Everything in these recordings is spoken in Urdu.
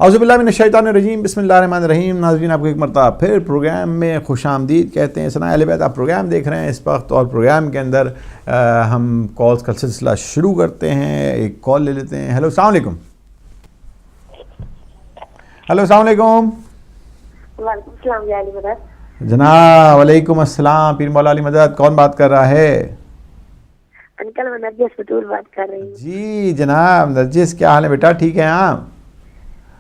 اعوذ باللہ من الشیطان الرجیم، بسم اللہ الرحمن الرحیم۔ ناظرین، آپ کو ایک مرتبہ پھر پروگرام میں خوش آمدید کہتے ہیں۔ ثناء اہل بیت آپ پروگرام دیکھ رہے ہیں اس وقت، اور پروگرام کے اندر ہم کالز کا سلسلہ شروع کرتے ہیں۔ ایک کال لے لیتے ہیں۔ ہیلو، السلام علیکم۔ ہیلو، السلام علیکم۔ وعلیکم السلام جی، علی مدد جناب وعلیکم السلام، پیر مولا علی مدد۔ کون بات کر رہا ہے؟ انکل میں نرجس بطول بات کر رہی ہوں۔ جی جناب نرجس، کیا حال ہے بیٹا؟ ٹھیک ہے آپ؟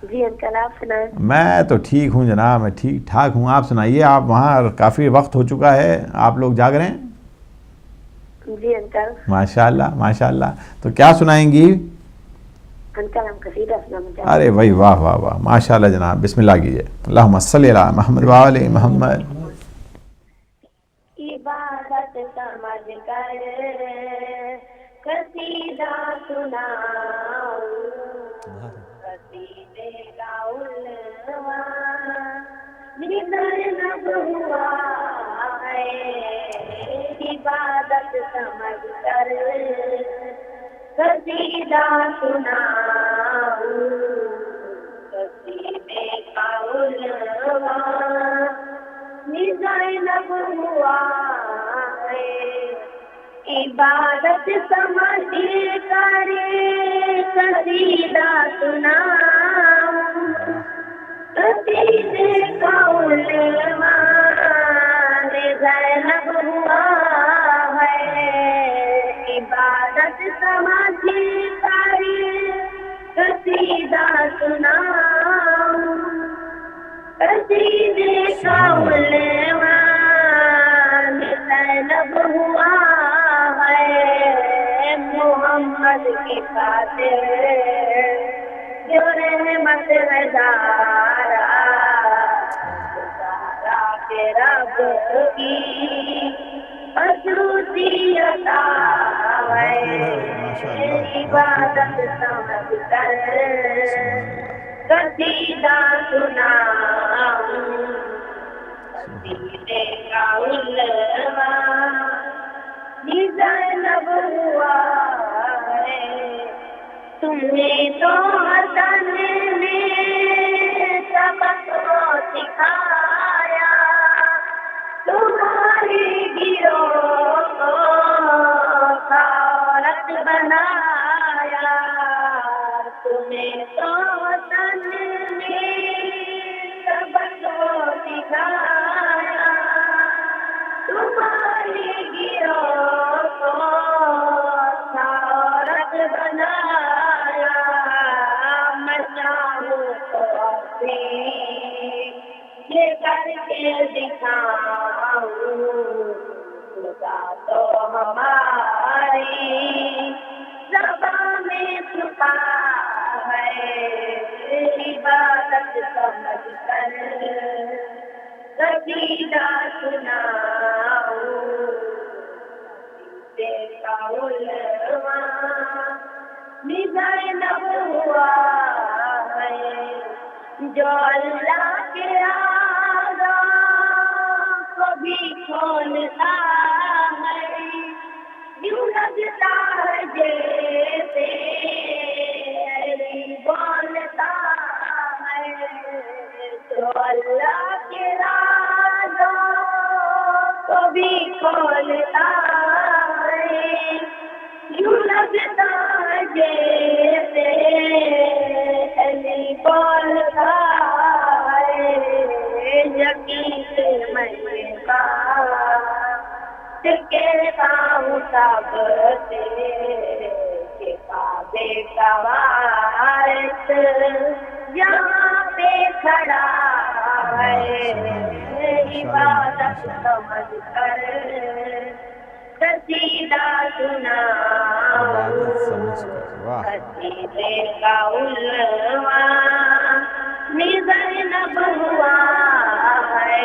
جی انکل، آپ سنائیں۔ میں تو ٹھیک ہوں جناب، میں ٹھیک ٹھاک ہوں۔ آپ سنائیے، آپ وہاں کافی وقت ہو چکا ہے، آپ لوگ جاگ رہے ہیں؟ جی انکل۔ ماشاء اللہ ماشاء اللہ۔ تو کیا سنائیں گی؟ انکل ہم قصیدہ سنانا چاہتے ہیں۔ ارے بھائی واہ واہ واہ، ماشاء اللہ جناب، بسم اللہ کیجیے۔ اللہم صلی علی محمد و آل محمد۔ عبادت سمجھ کر قصیدہ سناؤ، قصیدے کا عنوان نظر ہوا ہے۔ عبادت سمجھ کر قصیدہ سناؤ، قصیدے کا عنوان نظر ہوا ہے۔ عبادت سمجھ کر قصیدہ سناؤ، قصیدے کا عنوان زینب ہوا ہے۔ عبادت سمجھ کر قصیدہ سناؤ، قصیدے کا عنوان زینب ہوا ہے۔ محمد کی خاطر جو رحمت ہے زارا، زارا کے رب کی خصوصیت ہے۔ عبادت سمجھ کر قصیدہ سناؤ، قصیدے کا عنوان زینب ہوا ہے۔ تمہیں تو حسن نے سبق سکھایا، تمہاری گروہ کو خارق بنایا۔ تمہیں تو حسن نے سبق سکھایا، تمہاری گروہ کو خارق بنایا۔ میں چاہوں تو اپنی یہ کر کے دکھاؤں، خدا تو ہماری زبان میں چھپا ہے۔ عبادت سمجھ کر قصیدہ سناؤ، قصیدے کا عنوان زینب ہوا ہے۔ جو اللہ کے راز کو بھی کھولتا ہے، یوں لگتا ہے جیسے علی بولتا ہے۔ جو اللہ کے رازوں کو بھی کھولتا ہے، یوں لگتا ہے جیسے علی بولتا ہے۔ یقین سے میں بات کہتا ہوں سب سے کہ کعبے کا وارث یہاں پہ کھڑا ہے۔ عبادت سمجھ کر قصیدہ سناؤ، قصیدے کا عنوان زینب ہوا ہے۔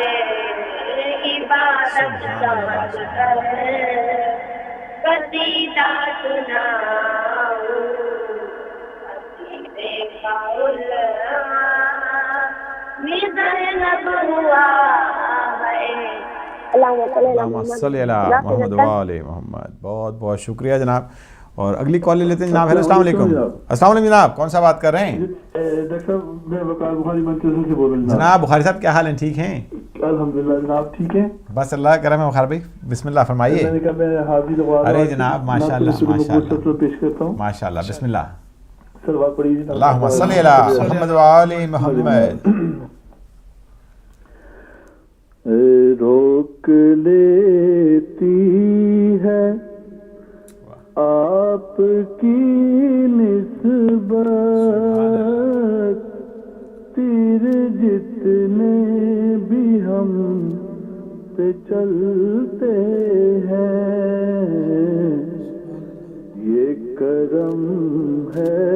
عبادت سمجھ کر قصیدہ سناؤ، قصیدے کا عنوان زینب ہوا ہے۔ اللہم صلی علی محمد و آل محمد۔ بہت بہت شکریہ جناب، اور اگلی کال لے لیتے ہیں جناب. ہیلو السلام علیکم. السلام علیکم جناب, کون سا بات کر رہے ہیں؟ ڈاکٹر صاحب میں وقار بخاری منچستر سے بول رہا ہوں. جناب بخاری صاحب کیا حال ہیں, ٹھیک ہیں؟ الحمدللہ جناب ٹھیک ہیں, بس اللہ کا کرم ہے. بخار بھائی بسم اللہ فرمائیے. میں نے کہا میں حاضر ہوا. ارے جناب ماشاء اللہ ماشاء اللہ پیش کرتا ہوں. ماشاء اللہ, بسم اللہ. سلوات پڑھیے جناب. اللہم صلی علی محمد و آل محمد. روک لیتی ہے آپ کی نسبت تیر جتنے بھی ہم پہ چلتے ہیں, یہ کرم ہے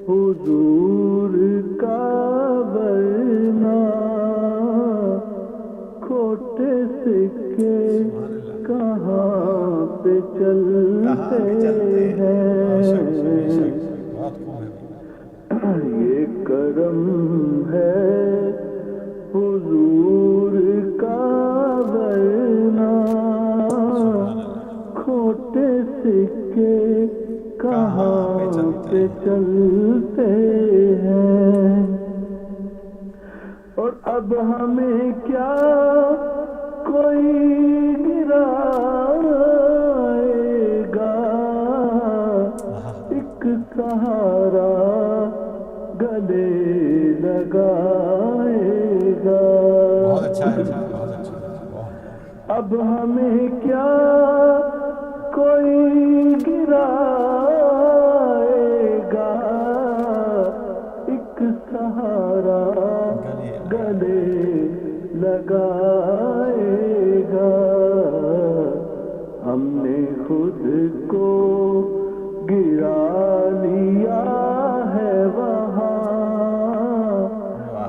حضور کا ورنہ کھوٹے سکے کہاں پہ چلتے ہیں. یہ کرم ہے حضور کا ورنہ کھوٹے سکے کہاں پہ چلتے ہیں. اور اب ہمیں کیا کوئی گرائے گا, ایک سہارا گلے لگائے گا. اب ہمیں کیا کوئی گرائے گا, ایک سہارا گلے لگائے گا. ہم نے خود کو گرا لیا ہے وہاں,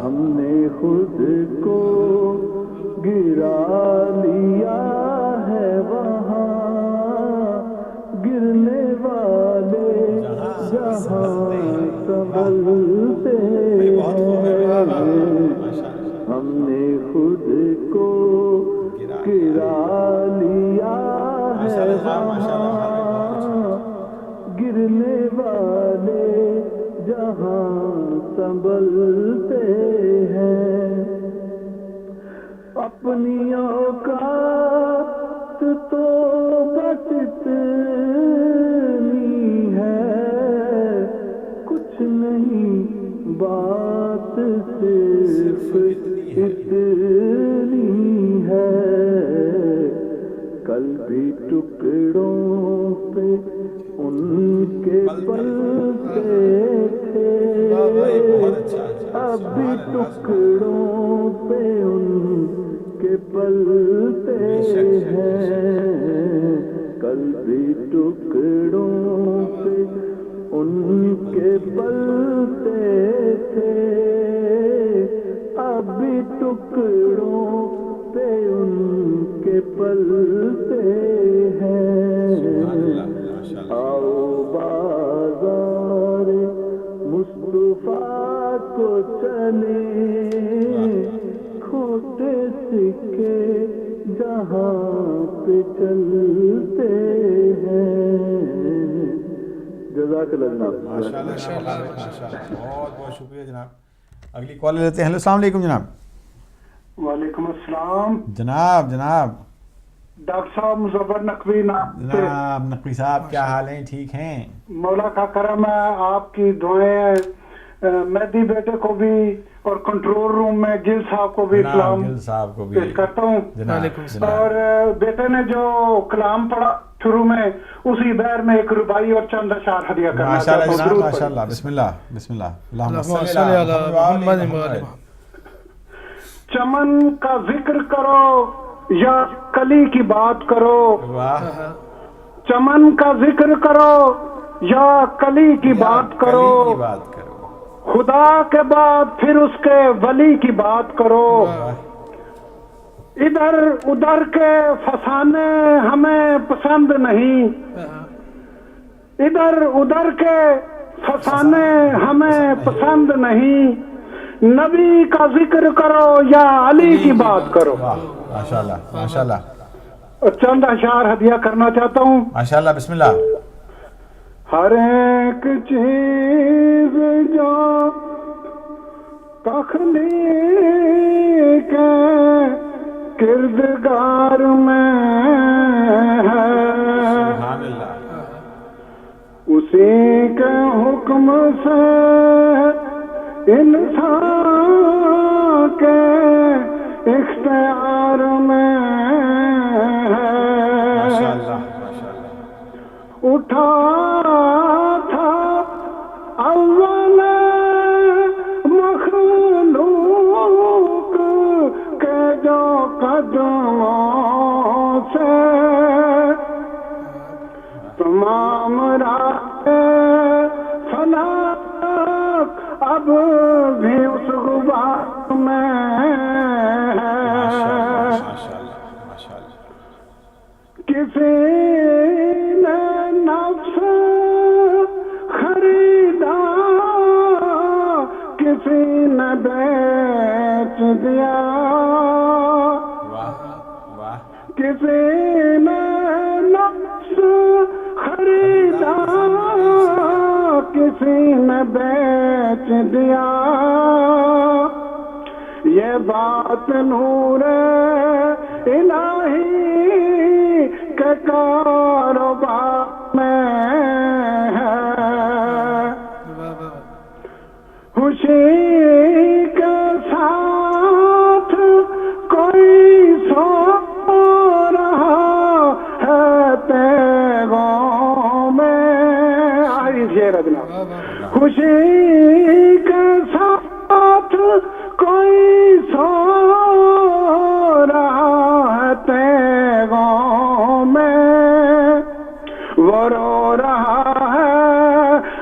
ہم نے خود کو گرا لیا ہے وہاں, گرنے والے جہاں سنبھلتے ہیں. ہم نے خود کو گرا لیا ہے وہاں, گرنے والے جہاں سنبھلتے ہیں. اپنی اوقات تو بس اتنی ہے, کچھ نہیں بات صرف اتنی ہے. کل بھی ٹکڑوں پہ ان کے پلتے تھے, اب بھی ٹکڑوں پہ ان کے پلتے ہیں. کل بھی ٹکڑوں پہ ان کے پلتے تھے, اب بھی ٹکڑوں پہ ان کے پلتے ہیں. آؤ بازار مصطفیٰ کو چلیں, کھوٹے سکے جہاں پہ چلتے ہیں. جزاک اللہ جناب. بہت بہت شکریہ جناب. اگلی کال لے لیتے ہیں. ہیلو السلام علیکم جناب. وعلیکم السلام جناب جناب ڈاکٹر صاحب مظفر نقوی جناب نقوی صاحب کیا حال ہیں, ٹھیک ہیں؟ مولا کا کرم ہے, آپ کی دعائیں. مہدی بیٹے کو بھی اور کنٹرول روم میں گل صاحب کو بھی کلام پیش کرتا ہوں. اور بیٹے نے جو کلام پڑھا شروع میں, اسی بیر میں ایک ربائی اور چند اشعار ہدیہ کرنا چاہتا ہوں. ماشاءاللہ. بسم اللہ بسم اللہ. اللہم صلی علی محمد. چمن کا ذکر کرو یا کلی کی بات کرو, چمن کا ذکر کرو یا کلی کی بات کرو, خدا کے بعد پھر اس کے ولی کی بات کرو. ادھر ادھر کے فسانے ہمیں پسند نہیں, ادھر ادھر کے فسانے ہمیں پسند نہیں, نبی کا ذکر کرو یا علی کی بات کرو. ماشاءاللہ ماشاءاللہ. چند اشعار ہدیہ کرنا چاہتا ہوں. ماشاءاللہ, بسم اللہ. ہر ایک چیز جو تخلیق کردگار میں ہے, سبحان اللہ, اسی کے حکم سے انسان کے اختیار میں ہے. ماشاءاللہ, ماشاءاللہ. اٹھا تھا اول مخلوق کے جو قدموں سے تمام راہ فلاح اب بھی اس غبار میں ہے. کسی نے نفس خریدا, کسی نے بیچ دیا, کسی نے نفس خریدا, کسی نے بیچ دیا. یہ بات نور الہی کے کاروبار میں ہے. خوشی کے ساتھ کوئی سو رہا ہے تیغوں میں. خوشی کے ساتھ کوئی سو رہا ہے تیغوں میں, وہ رو رہا ہے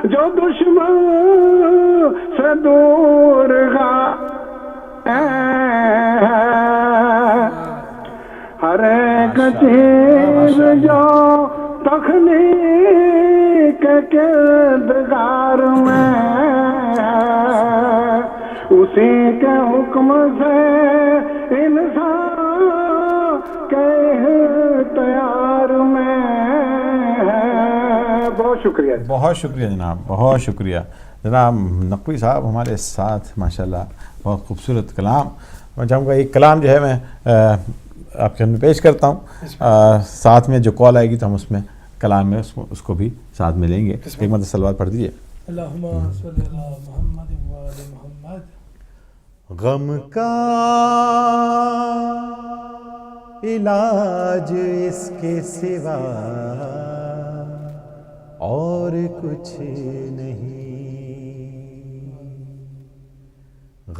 جو دشمن سے دور ہے. ہر ایک چیز جو تخلیق کے کردگار میں ہے, اسی کے حکم سے انسان کے اختیار میں ہے. بہت شکریہ. بہت شکریہ جناب, بہت شکریہ جناب نقوی صاحب ہمارے ساتھ. ماشاءاللہ, بہت خوبصورت کلام. میں چاہوں گا ایک کلام جو ہے میں آپ کے سامنے پیش کرتا ہوں, ساتھ میں جو کال آئے گی تو ہم اس میں کلام میں اس کو بھی ساتھ میں لیں گے. ایک مرتبہ صلوات پڑھ دیجیے. اللہم صلی علی محمد و آل محمد. غم کا علاج اس کے سوا اور کچھ نہیں,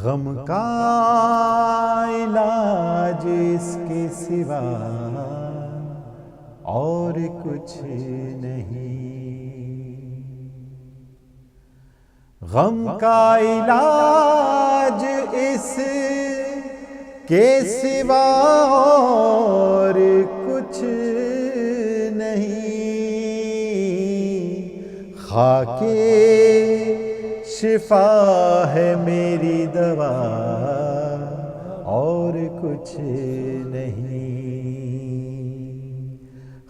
غم کا علاج اس کے سوا اور کچھ نہیں, غم کا علاج اس کے سوا اور کچھ نہیں, خاک شفا ہے میری دوا اور کچھ نہیں,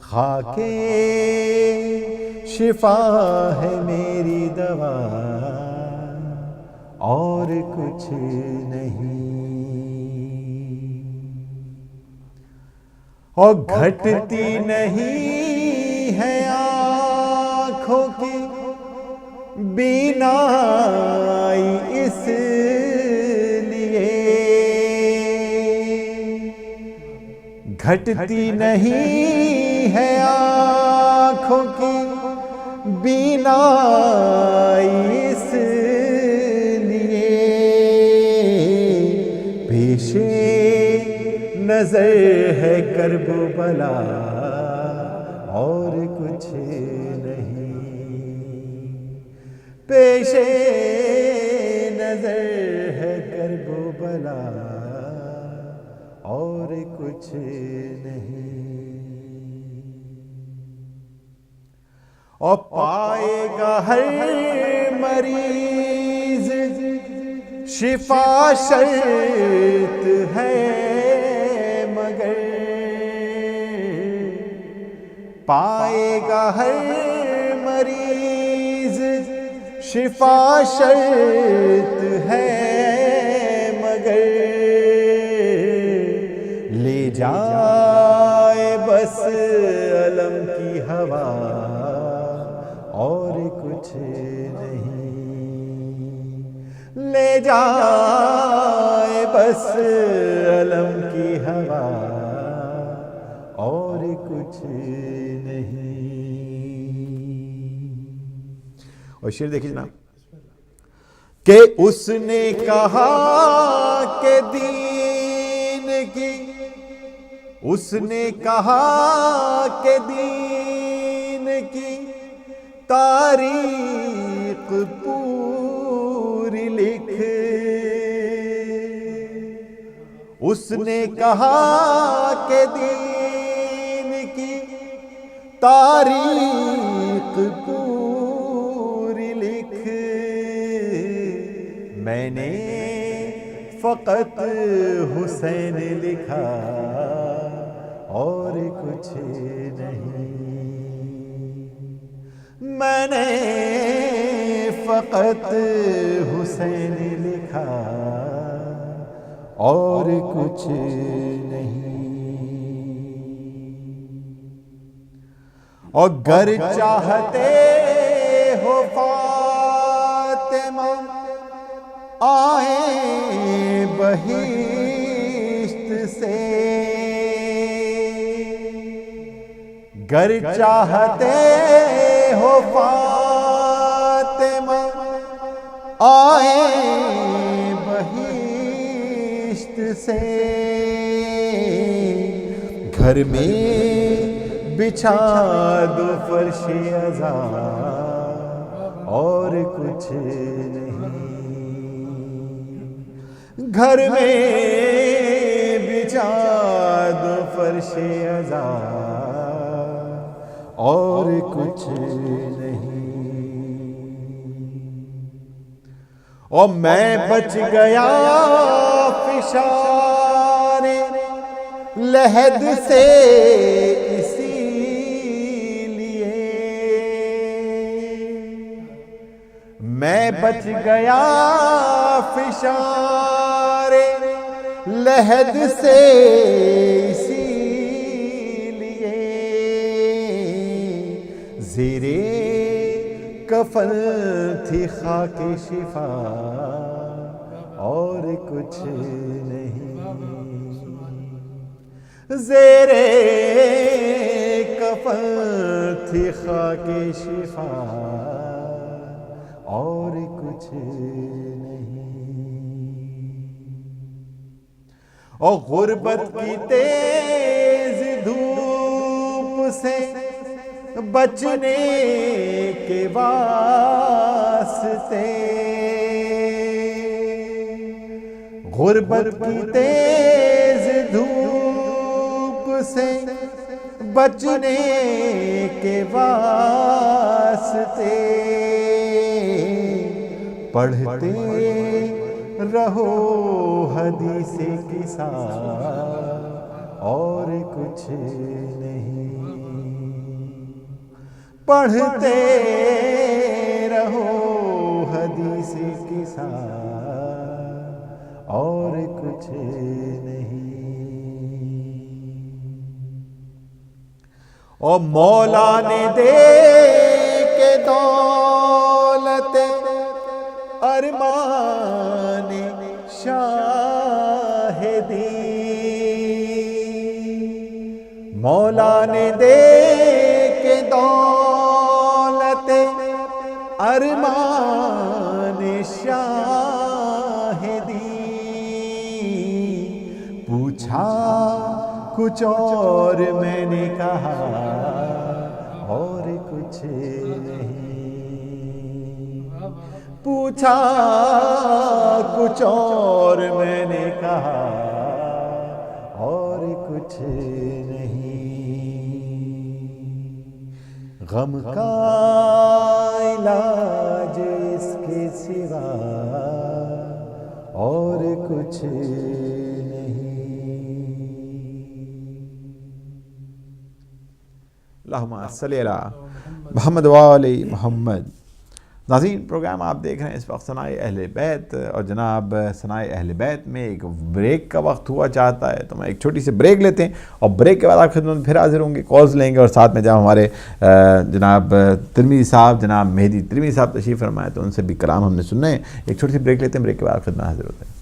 خاک شفا ہے میری دوا اور کچھ نہیں, اور گھٹتی نہیں ہے آنکھوں کی بینائی اس لیے, گھٹتی نہیں ہے آنکھوں کی بینائی اس لیے, پیش نظر ہے کرب و بلا اور کچھ نہیں, پیش نظر ہے کرب و بلا اور کچھ نہیں, اور پائے گا ہر مریض شفا شرط ہے مگر پائے گا ہر مریض شفا شرط ہے مگر لے جائے بس علم کی ہوا اور کچھ نہیں، لے جائے بس علم کی ہوا اور کچھ نہیں۔ اور شعر دیکھیے جناب کہ اس نے کہا کہ دین کی، اس نے کہا کہ دین کی تاریخ پوری لکھ، اس نے کہا کہ دین کی تاریخ پوری لکھ، میں نے فقط حسین لکھا اور کچھ نہیں، میں نے فقط حسین لکھا اور کچھ نہیں۔ اور گر چاہتے ہو فاطمہ آئیں بہشت سے، گر چاہتے ہو فاطمہ آئیں بہشت سے، گھر میں بچھا دو فرش عزا اور کچھ نہیں، گھر میں بچھا دو فرش عزا اور کچھ نہیں۔ اور میں بچ گیا فشار لحد سے اسی لیے، میں بچ گیا فشار لحد سے اسی لیے، زیرے کفن تھی خاک شفا اور کچھ نہیں، زیرے کفن تھی خاک شفا اور کچھ نہیں۔ اور غربت کی تیز دھوپ سے بچنے کے واسطے، غربت کی تیز دھوپ سے بچنے کے واسطے، پڑھتے رہو حدیث قصہ اور کچھ نہیں، پڑھتے رہو حدیث قصہ اور کچھ نہیں۔ اور مولا نے دے کے دولت ارمان شاہ دی، مولا نے دے کے دولت ارمان شاہ دی، پوچھا کچھ اور میں نے کہا اور کچھ نہیں، پوچھا کچھ اور میں نے کہا اور کچھ نہیں، غم کا علاج اس کے سوا اور کچھ نہیں۔ اللہم صلی علی محمد وعلی محمد۔ ناظرین پروگرام آپ دیکھ رہے ہیں اس وقت ثنائے اہل بیت، اور جناب ثنائے اہل بیت میں ایک بریک کا وقت ہوا چاہتا ہے، تو میں ایک چھوٹی سی بریک لیتے ہیں اور بریک کے بعد آپ خدمت میں پھر حاضر ہوں گے، کالز لیں گے، اور ساتھ میں جب ہمارے جناب ترمذی صاحب، جناب مہدی ترمذی صاحب تشریف فرمائے تو ان سے بھی کلام ہم نے سننا ہے۔ ایک چھوٹی سی بریک لیتے ہیں، بریک کے بعد خدمت میں حاضر ہوتے ہیں۔